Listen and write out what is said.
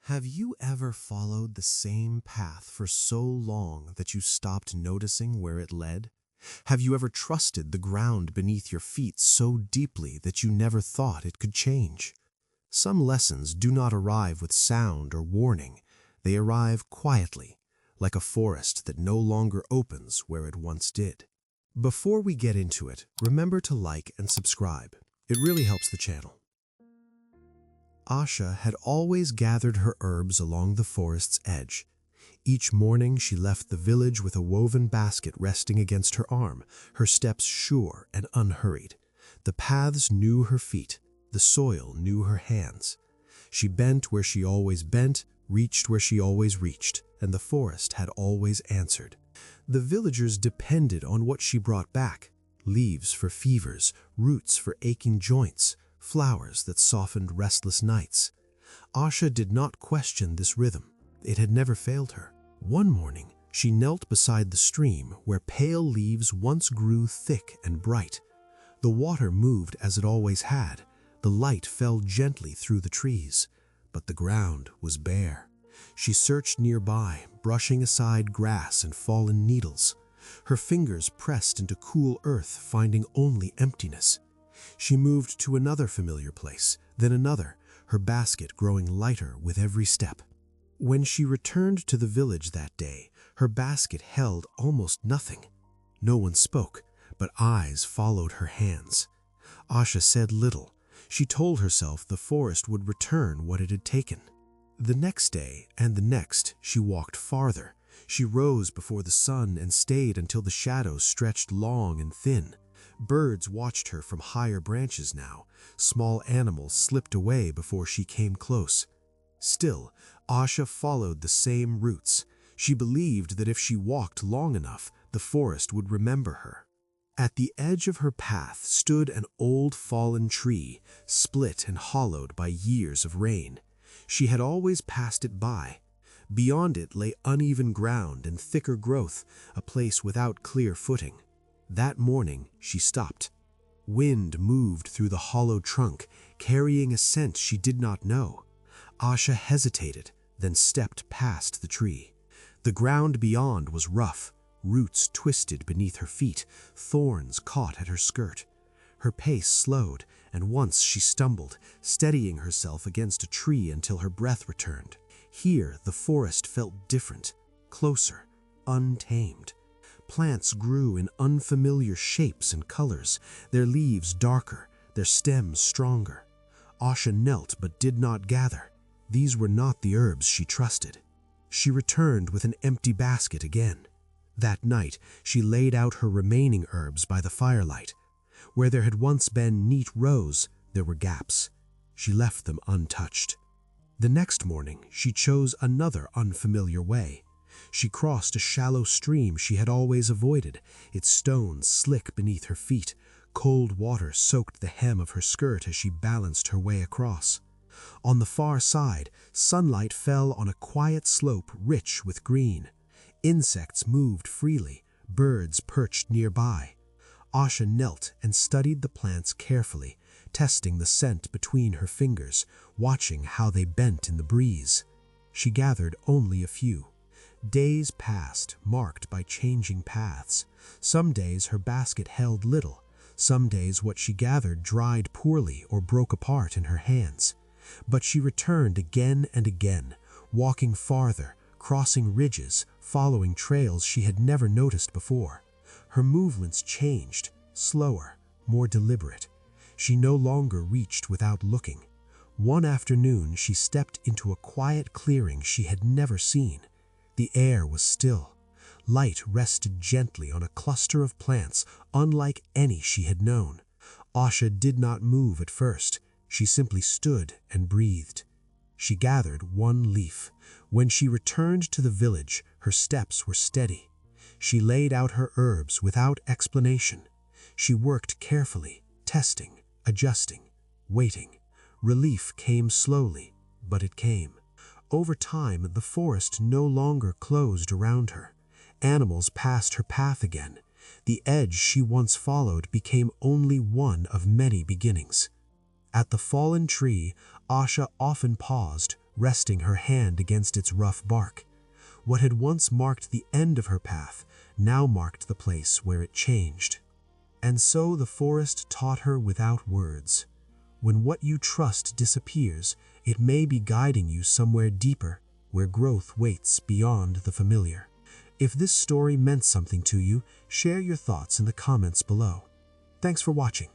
Have you ever followed the same path for so long that you stopped noticing where it led? Have you ever trusted the ground beneath your feet so deeply that you never thought it could change? Some lessons do not arrive with sound or warning. They arrive quietly, like a forest that no longer opens where it once did. Before we get into it, remember to like and subscribe. It really helps the channel. Asha had always gathered her herbs along the forest's edge. Each morning she left the village with a woven basket resting against her arm, her steps sure and unhurried. The paths knew her feet, the soil knew her hands. She bent where she always bent, reached where she always reached, and the forest had always answered. The villagers depended on what she brought back: leaves for fevers, roots for aching joints, flowers that softened restless nights. Asha did not question this rhythm. It had never failed her. One morning, she knelt beside the stream where pale leaves once grew thick and bright. The water moved as it always had. The light fell gently through the trees, but the ground was bare. She searched nearby, brushing aside grass and fallen needles. Her fingers pressed into cool earth, finding only emptiness. She moved to another familiar place, then another, her basket growing lighter with every step. When she returned to the village that day, her basket held almost nothing. No one spoke, but eyes followed her hands. Asha said little. She told herself the forest would return what it had taken. The next day and the next, she walked farther. She rose before the sun and stayed until the shadows stretched long and thin. Birds watched her from higher branches now. Small animals slipped away before she came close. Still, Asha followed the same routes. She believed that if she walked long enough, the forest would remember her. At the edge of her path stood an old fallen tree, split and hollowed by years of rain. She had always passed it by. Beyond it lay uneven ground and thicker growth, a place without clear footing. That morning, she stopped. Wind moved through the hollow trunk, carrying a scent she did not know. Asha hesitated, then stepped past the tree. The ground beyond was rough, roots twisted beneath her feet, thorns caught at her skirt. Her pace slowed, and once she stumbled, steadying herself against a tree until her breath returned. Here, the forest felt different, closer, untamed. Plants grew in unfamiliar shapes and colors, their leaves darker, their stems stronger. Asha knelt but did not gather. These were not the herbs she trusted. She returned with an empty basket again. That night, she laid out her remaining herbs by the firelight. Where there had once been neat rows, there were gaps. She left them untouched. The next morning, she chose another unfamiliar way. She crossed a shallow stream she had always avoided, its stones slick beneath her feet. Cold water soaked the hem of her skirt as she balanced her way across. On the far side, sunlight fell on a quiet slope rich with green. Insects moved freely, birds perched nearby. Asha knelt and studied the plants carefully, testing the scent between her fingers, watching how they bent in the breeze. She gathered only a few. Days passed, marked by changing paths. Some days her basket held little. Some days what she gathered dried poorly or broke apart in her hands. But she returned again and again, walking farther, crossing ridges, following trails she had never noticed before. Her movements changed, slower, more deliberate. She no longer reached without looking. One afternoon she stepped into a quiet clearing she had never seen. The air was still. Light rested gently on a cluster of plants unlike any she had known. Asha did not move at first. She simply stood and breathed. She gathered one leaf. When she returned to the village, her steps were steady. She laid out her herbs without explanation. She worked carefully, testing, adjusting, waiting. Relief came slowly, but it came. Over time, the forest no longer closed around her. Animals passed her path again. The edge she once followed became only one of many beginnings. At the fallen tree, Asha often paused, resting her hand against its rough bark. What had once marked the end of her path now marked the place where it changed. And so the forest taught her without words. When what you trust disappears, it may be guiding you somewhere deeper, where growth waits beyond the familiar. If this story meant something to you, share your thoughts in the comments below. Thanks for watching.